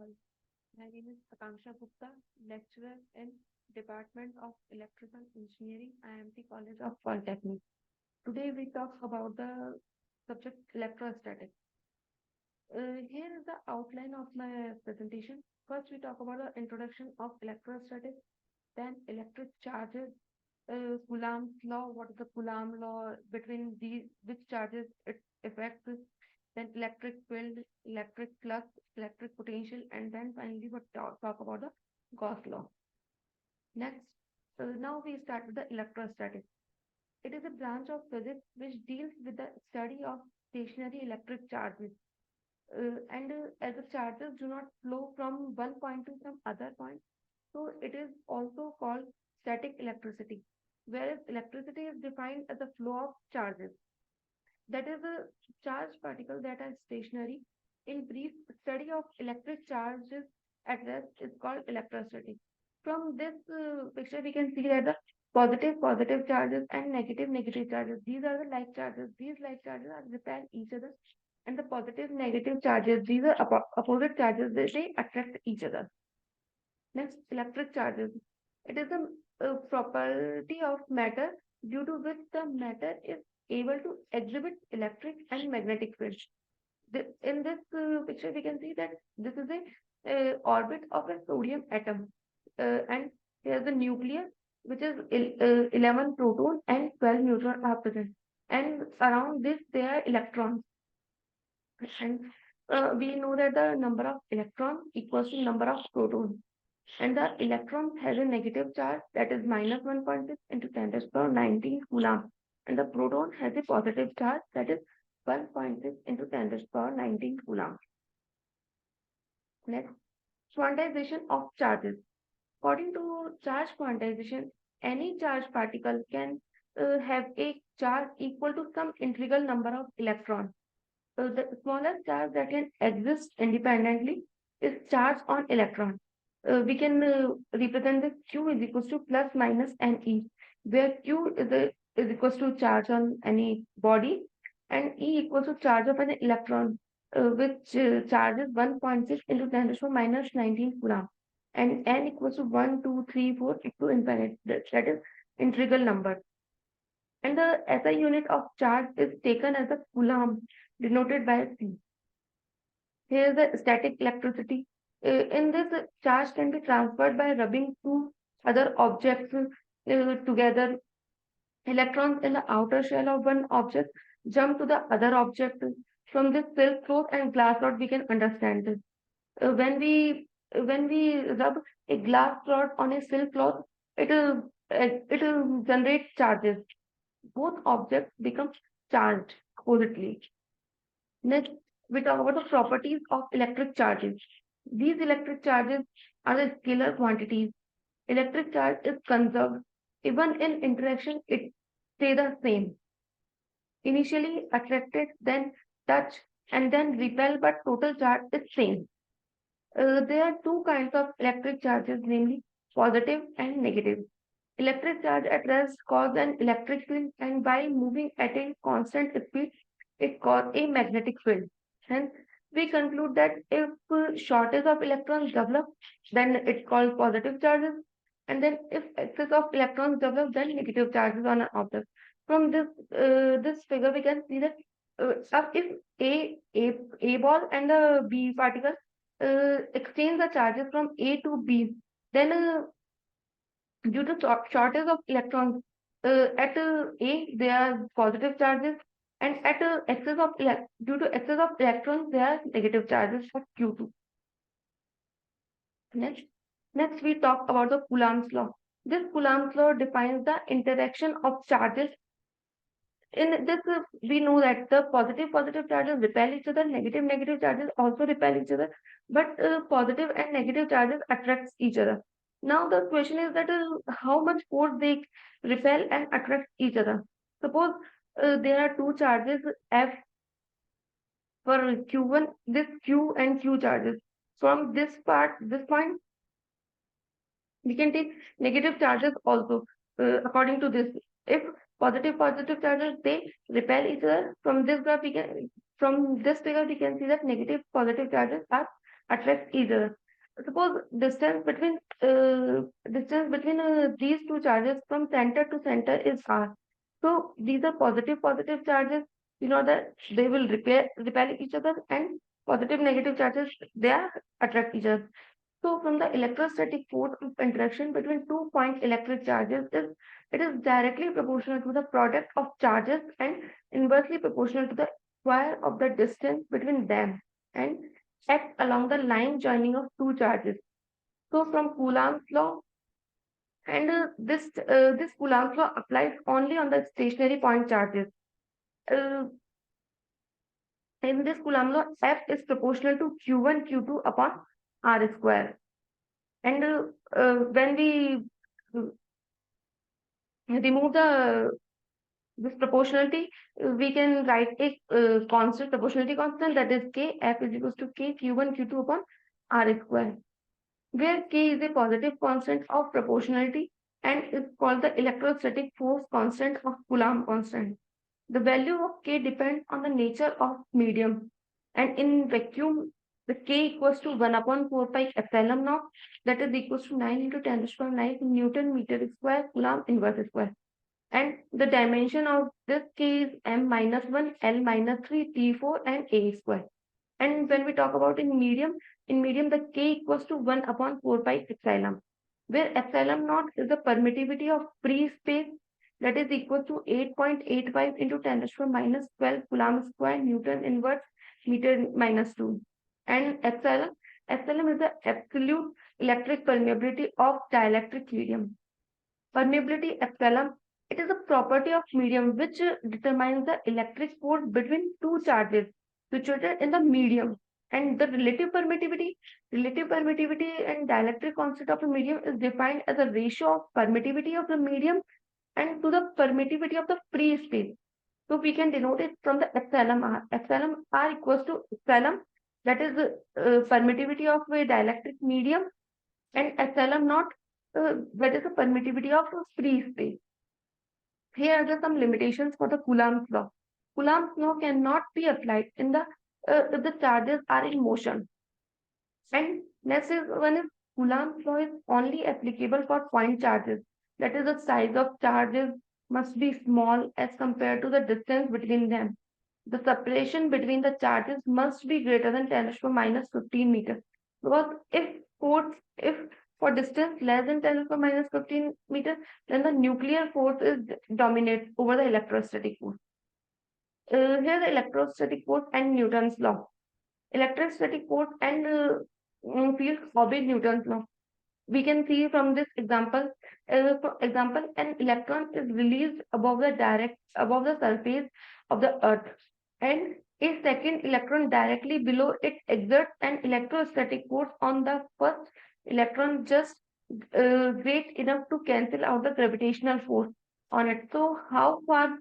All. My name is Akanksha Gupta, lecturer in Department of Electrical Engineering, IIMT College of Polytechnic. Today we talk about the subject electrostatic. Here is the outline of my presentation. First, we talk about the introduction of electrostatic, then electric charges, Coulomb's law, what is the Coulomb law, between these, which charges it affects, then electric field, electric flux, electric potential, and then finally we talk about the Gauss law. Next, now we start with the electrostatic. It is a branch of physics which deals with the study of stationary electric charges. And as the charges do not flow from one point to some other point, so it is also called static electricity, whereas electricity is defined as the flow of charges. That is a charged particle that are stationary. In brief, study of electric charges at rest is called electrostatic. From this picture, we can see that the positive charges and negative charges. These are the like charges. These like charges are repel each other, and the positive negative charges. These are opposite charges. They attract each other. Next, electric charges. It is a property of matter due to which the matter is able to exhibit electric and magnetic fields. In this picture, we can see that this is a orbit of a sodium atom, and here's the nucleus, which is 11 proton and 12 neutron are present. And around this, there are electrons. And we know that the number of electrons equals to number of protons. And the electron has a negative charge, that is minus 1.6 into 10 to the power 19 Coulomb. And the proton has a positive charge, that is 1.6 into 10 to the power 19 Coulomb. Next, quantization of charges. According to charge quantization, any charged particle can have a charge equal to some integral number of electrons. The smallest charge that can exist independently is charge on electron. We can represent this Q is equals to plus minus Ne, where Q is equals to charge on any body, and E equals to charge of an electron, which charges 1.6 into 10 to the power minus 19 Coulomb, and N equals to 1, 2, 3, 4 to infinite. That is integral number. And the SI unit of charge is taken as a Coulomb, denoted by C. Here is the static electricity. In this, charge can be transferred by rubbing two other objects together. Electrons in the outer shell of one object jump to the other object. From this silk cloth and glass rod, we can understand this. When we rub a glass rod on a silk cloth, it will generate charges. Both objects become charged oppositely. Next, we talk about the properties of electric charges. These electric charges are the scalar quantities. Electric charge is conserved. Even in interaction, it stay the same. Initially attracted, then touch, and then repel, but total charge is same. There are two kinds of electric charges, namely positive and negative. Electric charge at rest cause an electric field, and by moving at a constant speed, it causes a magnetic field. Hence, we conclude that if shortage of electrons develop, then it's called positive charges, and then if excess of electrons develop, then negative charges on an object. From this figure, we can see that if a ball and a B particle exchange the charges from A to B, then due to shortage of electrons at A, there are positive charges, and at due to excess of electrons, there are negative charges for Q2. Next, next we talk about the Coulomb's law. This Coulomb's law defines the interaction of charges. In this, we know that the positive charges repel each other, negative charges also repel each other, but positive and negative charges attract each other. Now the question is that how much force they repel and attract each other. Suppose there are two charges F for Q1, this Q and Q charges. From this point, we can take negative charges also. According to this, if positive charges they repel each other. From this graph, from this figure we can see that negative positive charges are attract each other. Suppose distance between these two charges from center to center is r. So these are positive charges. You know that they will repel each other, and positive negative charges they are attract each other. So from the electrostatic force of interaction between two point electric charges is it is directly proportional to the product of charges and inversely proportional to the square of the distance between them and act along the line joining of two charges. So from Coulomb's law, and this Coulomb's law applies only on the stationary point charges. Uh, in this Coulomb law, F is proportional to Q1 Q2 upon R square. And when we remove the this proportionality, we can write a constant proportionality constant, that is K. F is equals to K Q1 Q2 upon R square, where K is a positive constant of proportionality and is called the electrostatic force constant of Coulomb constant. The value of K depends on the nature of medium, and in vacuum, the K equals to 1 upon 4 pi epsilon naught, that is equals to 9 into 10 to the power 9 Newton meter square Coulomb inverse square. And the dimension of this K is m minus 1, L minus 3, T4, and A square. And when we talk about in medium the K equals to 1 upon 4 pi epsilon, where epsilon naught is the permittivity of free space, that is equal to 8.85 into 10 to the power minus 12 Coulomb square Newton inverse meter minus 2. And epsilon is the absolute electric permeability of dielectric medium. Permeability epsilon, it is a property of medium which determines the electric force between two charges situated in the medium. And the relative permittivity and dielectric constant of a medium is defined as a ratio of permittivity of the medium and to the permittivity of the free space. So we can denote it from the epsilon r. Epsilon r equals to epsilon, that is the permittivity of a dielectric medium, and epsilon naught, that is the permittivity of a free space. Here are some limitations for the Coulomb's law. Coulomb's law cannot be applied in the if the charges are in motion. And next is one is Coulomb's law is only applicable for point charges. That is, the size of charges must be small as compared to the distance between them. The separation between the charges must be greater than 10 to the power minus 15 meters. Because if for distance less than 10 to the power minus 15 meters, then the nuclear force is dominates over the electrostatic force. Here the electrostatic force and Newton's law. Electrostatic force and field obey Newton's law. We can see from this example, for example, an electron is released above the surface of the earth, and a second electron directly below it exerts an electrostatic force on the first electron just great enough to cancel out the gravitational force on it. So how far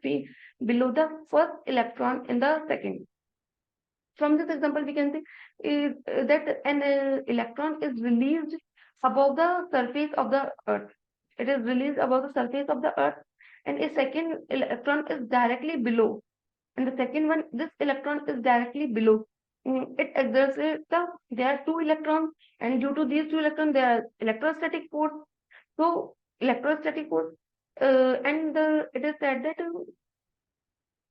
below the first electron in the second? From this example, we can see is that an electron is released above the surface of the earth. It is released above the surface of the earth, and a second electron is directly below. And the second one, this electron is directly below. It exerts there are two electrons, and due to these two electrons, there are electrostatic force. So electrostatic force, it is said that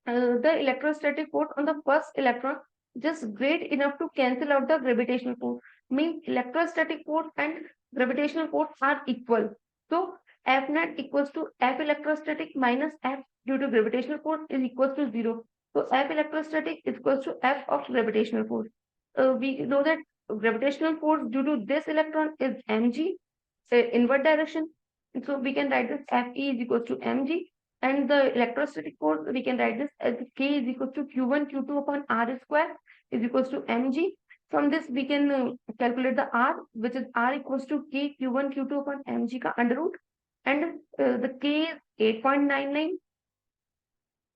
the electrostatic force on the first electron just great enough to cancel out the gravitational force. Means electrostatic force and gravitational force are equal. So F net equals to F electrostatic minus F due to gravitational force is equals to 0. So F electrostatic is equals to F of gravitational force. We know that gravitational force due to this electron is mg, invert direction. So we can write this Fe is equals to mg, and the electrostatic force we can write this as K is equals to Q1 Q2 upon R square is equals to mg. From this we can calculate the R, which is R equals to K Q1 Q2 upon mg ka under root, and the K is 8.99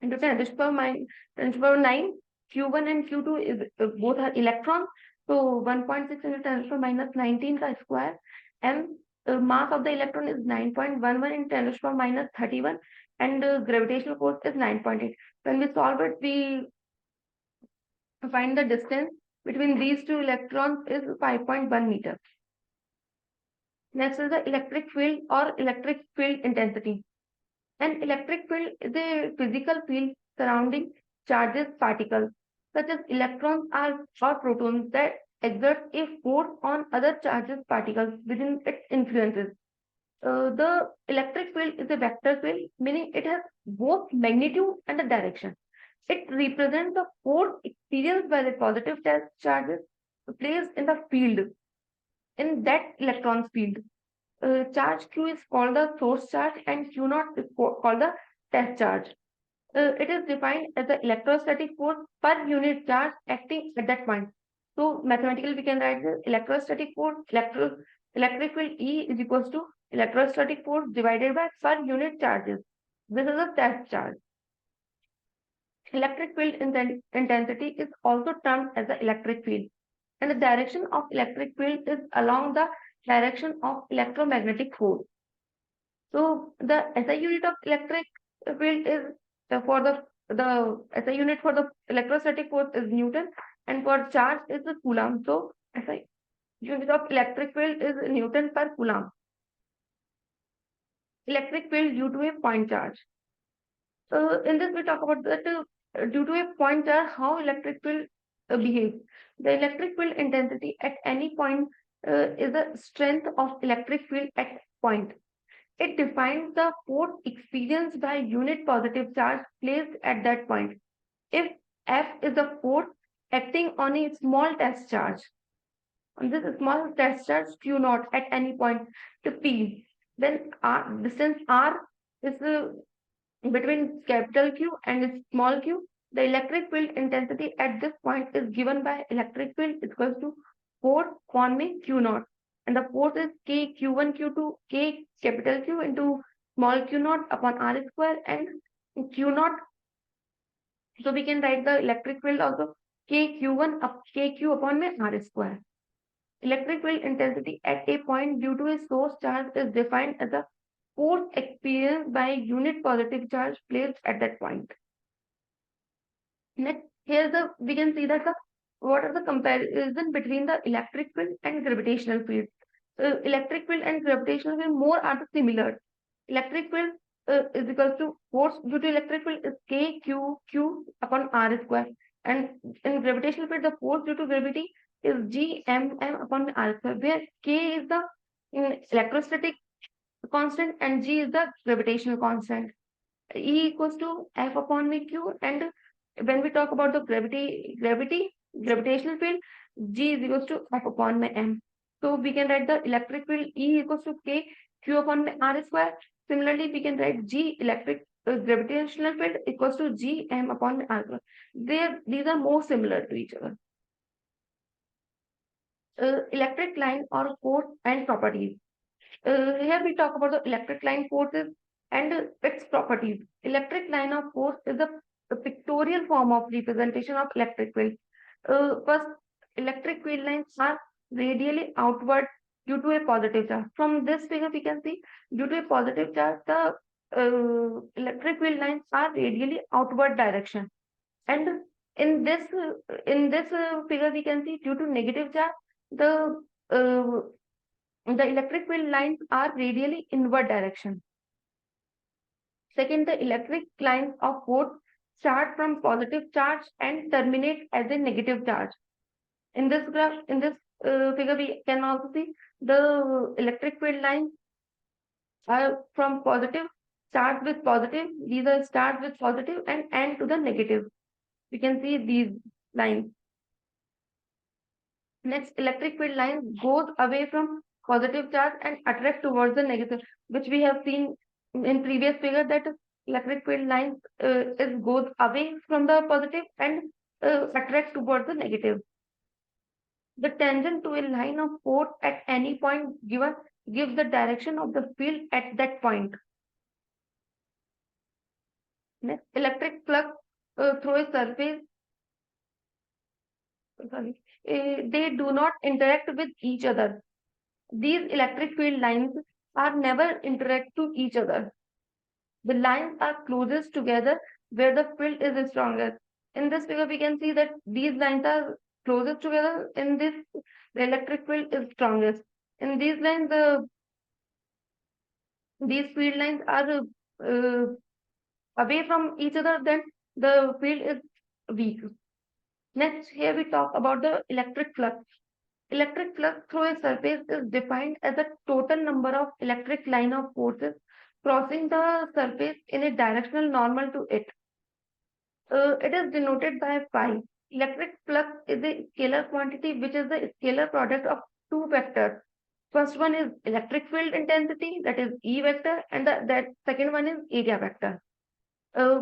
into 10 to the power 9. Q1 and Q2 is both are electrons, so 1.6 into 10 to the power minus 19 ka square, and mass of the electron is 9.11 in 10 to the power minus 31, and gravitational force is 9.8. When we solve it, we find the distance between these two electrons is 5.1 meter. Next is the electric field or electric field intensity. An electric field is a physical field surrounding charges particles, such as electrons or protons, that exert a force on other charges particles within its influences. The electric field is a vector field, meaning it has both magnitude and a direction. It represents the force experienced by the positive charges placed in the field, in that electron's field. Charge Q is called the source charge and Q naught is called the test charge. It is defined as the electrostatic force per unit charge acting at that point. So mathematically we can write the electrostatic force, electric field E is equals to electrostatic force divided by per unit charges. This is a test charge. Electric field intensity is also termed as the electric field, and the direction of electric field is along the direction of electromagnetic force. So the SI unit of electric field is for the SI unit for the electrostatic force is Newton, and for charge is the Coulomb. So SI unit of electric field is Newton per Coulomb. Electric field due to a point charge. In this we talk about that due to a point charge, how electric field behaves. The electric field intensity at any point is the strength of electric field at point. It defines the force experienced by unit positive charge placed at that point. If F is the force acting on a small test charge, on this small test charge Q naught at any point to P, then distance R is between capital Q and small q. The electric field intensity at this point is given by electric field equals to force upon me Q naught. And the force is K Q1 Q2 K capital Q into small q naught upon R square and Q naught. So we can write the electric field also K Q1 up K Q upon my R square. Electric field intensity at a point due to a source charge is defined as a force experienced by unit positive charge placed at that point. Next, we can see that what are the comparison between the electric field and gravitational field. Electric field and gravitational field more are the similar. Electric field is equal to force due to electric field is K Q Q upon R square, and in gravitational field the force due to gravity is G M M upon R square, where K is the electrostatic constant and G is the gravitational constant. E equals to F upon V Q, and when we talk about the gravitational field, G is equals to F upon my M. So we can write the electric field E equals to K Q upon my R square. Similarly, we can write G gravitational field equals to G M upon my R square. These are more similar to each other. Electric line or force and properties. Here we talk about the electric line forces and its properties. Electric line of force is a pictorial form of representation of electric field. First, electric field lines are radially outward due to a positive charge. From this figure, we can see due to a positive charge, the electric field lines are radially outward direction. And in this figure, we can see due to negative charge, the electric field lines are radially inward direction. Second, the electric lines of force start from positive charge and terminate as a negative charge. In this graph, in this figure, we can also see the electric field lines are from positive, start with positive. These are start with positive and end to the negative. We can see these lines. Next, electric field line goes away from positive charge and attract towards the negative, which we have seen in previous figure that electric field line goes away from the positive and attract towards the negative. The tangent to a line of force at any point given gives the direction of the field at that point. Next, electric flux through a surface. Sorry, they do not interact with each other. These electric field lines are never interact to each other. The lines are closest together where the field is strongest. In this figure, we can see that these lines are closest together, in this the electric field is strongest. In these lines, these field lines are uh, away from each other, then the field is weak. Next, here we talk about the electric flux. Electric flux through a surface is defined as the total number of electric line of forces crossing the surface in a directional normal to it. It is denoted by phi. Electric flux is a scalar quantity which is the scalar product of two vectors. First one is electric field intensity, that is E vector, and that second one is area vector. Uh,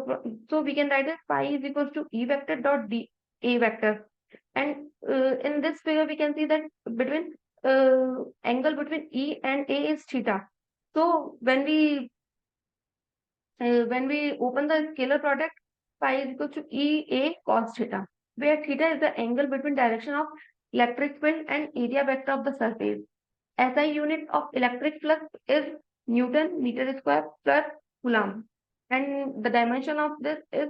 so we can write that phi is equals to E vector dot D A vector. And in this figure, we can see that between angle between E and A is theta. So when we open the scalar product, phi is equal to E A cos theta, where theta is the angle between direction of electric field and area vector of the surface. SI unit of electric flux is Newton meter square per Coulomb. And the dimension of this is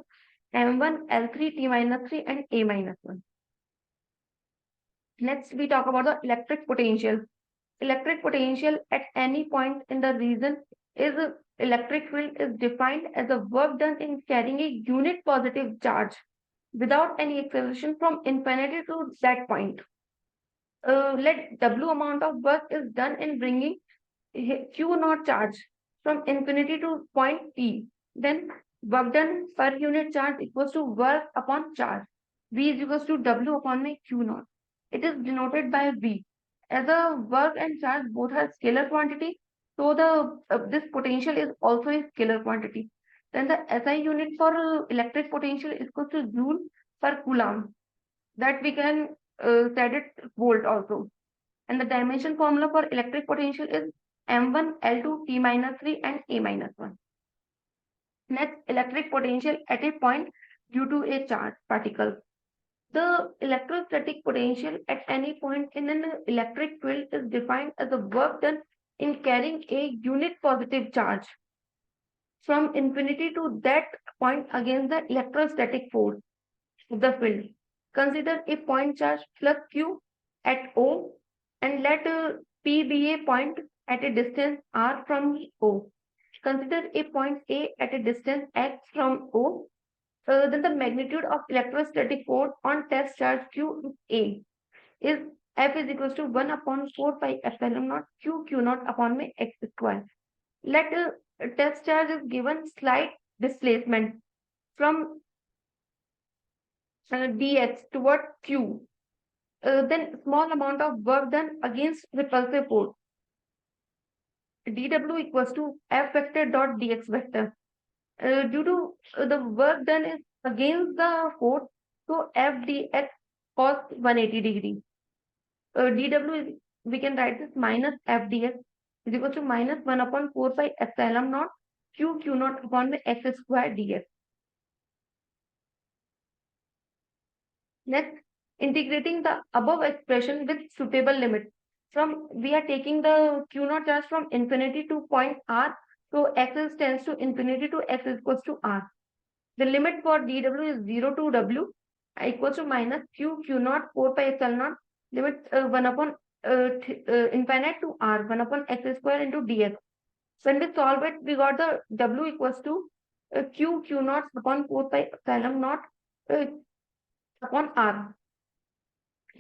M1, L3, T minus 3, and A minus 1. Next, we talk about the electric potential. Electric potential at any point in the region is electric field is defined as the work done in carrying a unit positive charge without any acceleration from infinity to that point. Let W amount of work is done in bringing Q naught charge from infinity to point P. Then work done per unit charge equals to work upon charge. V is equals to W upon my Q naught. It is denoted by V. As the work and charge both are scalar quantity, so the this potential is also a scalar quantity. Then the SI unit for electric potential is equal to joule per coulomb. That we can set it volt also. And the dimension formula for electric potential is M1, L2, T minus 3, and A minus 1. Next, electric potential at a point due to a charge particle. The electrostatic potential at any point in an electric field is defined as the work done in carrying a unit positive charge from infinity to that point against the electrostatic force of the field. Consider a point charge plus Q at O and let P be a point at a distance r from O. Consider a point A at a distance x from O. Then the magnitude of electrostatic force on test charge Q A is F is equals to 1 upon 4 pi epsilon naught Q naught upon my x square. Let test charge is given slight displacement from dx toward Q. Then small amount of work done against repulsive force. dw equals to f vector dot dx vector. Due to the work done is against the force, so f dx cos 180 degree. dw is, we can write this minus f dx is equal to minus 1 upon 4 pi epsilon naught q naught upon my x square dx. Next, integrating the above expression with suitable limit. From we are taking the Q naught charge from infinity to point R, so x is tends to infinity to x is equals to R. The limit for dw is 0 to w equals to minus q naught 4 pi epsilon naught limit 1 upon infinite to R 1 upon x square into dx. When we solve it, we got the w equals to q naught upon 4 pi epsilon naught uh, upon R.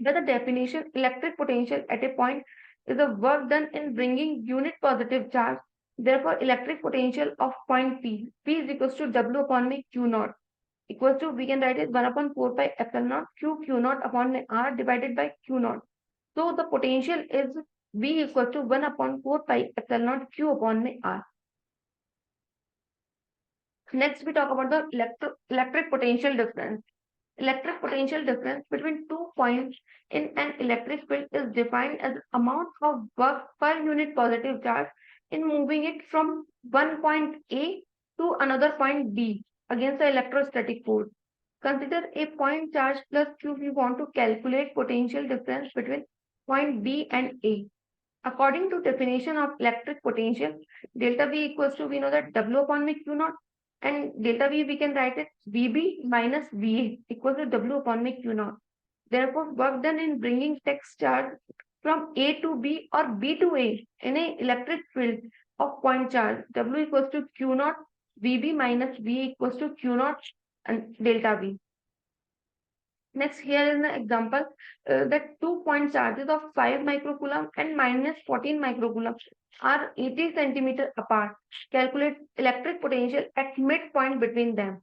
By the definition, electric potential at a point is the work done in bringing unit positive charge. Therefore, electric potential of point P is equals to W upon my Q naught, equals to, we can write it 1 upon 4 pi epsilon naught Q naught upon my R divided by Q naught. So the potential is V equals to 1 upon 4 pi epsilon naught Q upon my R. Next, we talk about the electric potential difference. Electric potential difference between 2 points in an electric field is defined as amount of work per unit positive charge in moving it from one point A to another point B against the electrostatic force. Consider a point charge plus Q if you want to calculate potential difference between point B and A. According to definition of electric potential, delta V equals to, we know that W upon my Q naught, and delta V we can write it VB minus VA equals to W upon my Q naught. Therefore, work done in bringing text charge from A to B or B to A in an electric field of point charge W equals to Q naught VB minus V equals to Q naught and delta V. Next, here is an example that 2 point charges of 5 microcoulomb and minus 14 microcoulomb are 80 centimeter apart. Calculate electric potential at midpoint between them.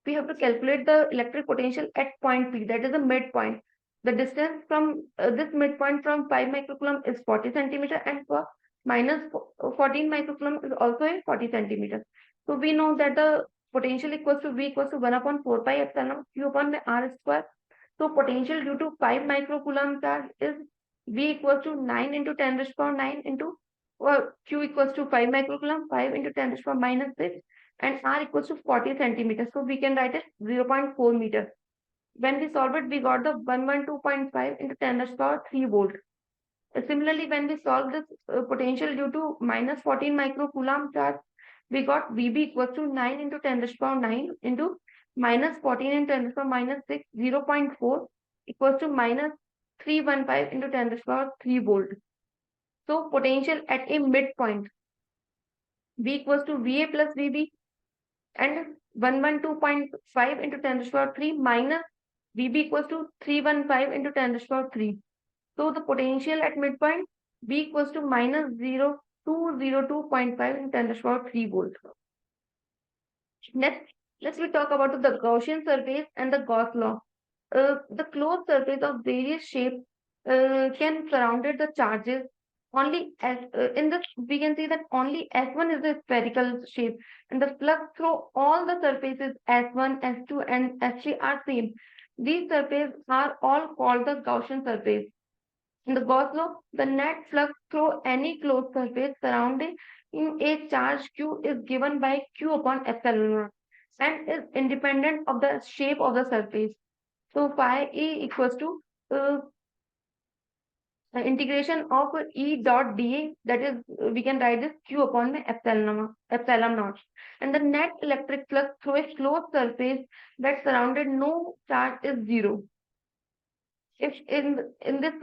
We have to calculate the electric potential at point P, that is the midpoint. The distance from this midpoint from 5 microcoulomb is 40 centimeter and for minus 14 microcoulomb is also a 40 centimeter. So we know that the potential equals to V equals to 1 upon 4 pi epsilon Q upon R square. So potential due to 5 microcoulomb charge is V equals to 9 into 10 raised to power 9 into Q equals to 5 microcoulomb, 5 into 10 raised to power minus 6 and R equals to 40 centimeters. So we can write it 0.4 meters. When we solve it, we got the 112.5 into 10 raised to power 3 volt. Similarly, when we solve this potential due to minus 14 microcoulomb charge, we got VB equals to 9 into 10 raised to power 9 into minus 14 into 10 raised to power minus 6, 0.4 equals to minus 315 into 10 raised to power 3 volt. So potential at a midpoint, V equals to VA plus VB and 112.5 into 10 raised to power 3 minus VB equals to 315 into 10 raised to power 3. So the potential at midpoint V equals to minus 0202.5 into 10 raised to power 3 volt. Next, let's we talk about the Gaussian surface and the Gauss law. The closed surface of various shapes can surrounded the charges only as in this we can see that only S1 is a spherical shape and the flux through all the surfaces S1, S2 and S3 are same. These surfaces are all called the Gaussian surface. In the Gauss law, the net flux through any closed surface surrounding in a charge Q is given by Q upon epsilon naught and is independent of the shape of the surface. So phi E equals to integration of E dot dA, that is we can write this Q upon the epsilon naught. And the net electric flux through a closed surface that surrounded no charge is 0. If in this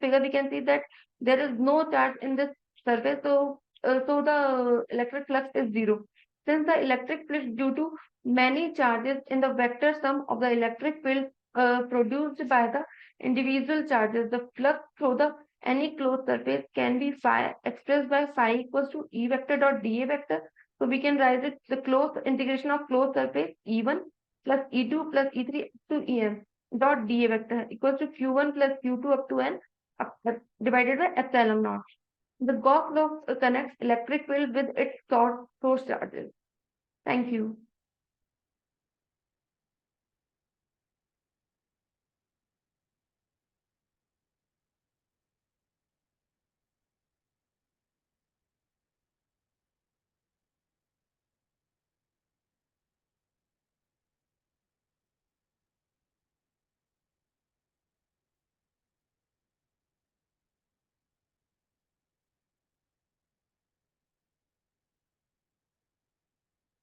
figure we can see that there is no charge in this surface, so the electric flux is 0. Since the electric flux due to many charges in the vector sum of the electric field produced by the individual charges, the flux through the any closed surface can be phi expressed by phi equals to E vector dot dA vector. So we can write it the closed integration of closed surface E1 plus E2 plus E3 to EM dot dA vector equals to Q1 plus Q2 up to N divided by epsilon naught. The Gauss law connects electric field with its source charges. Thank you.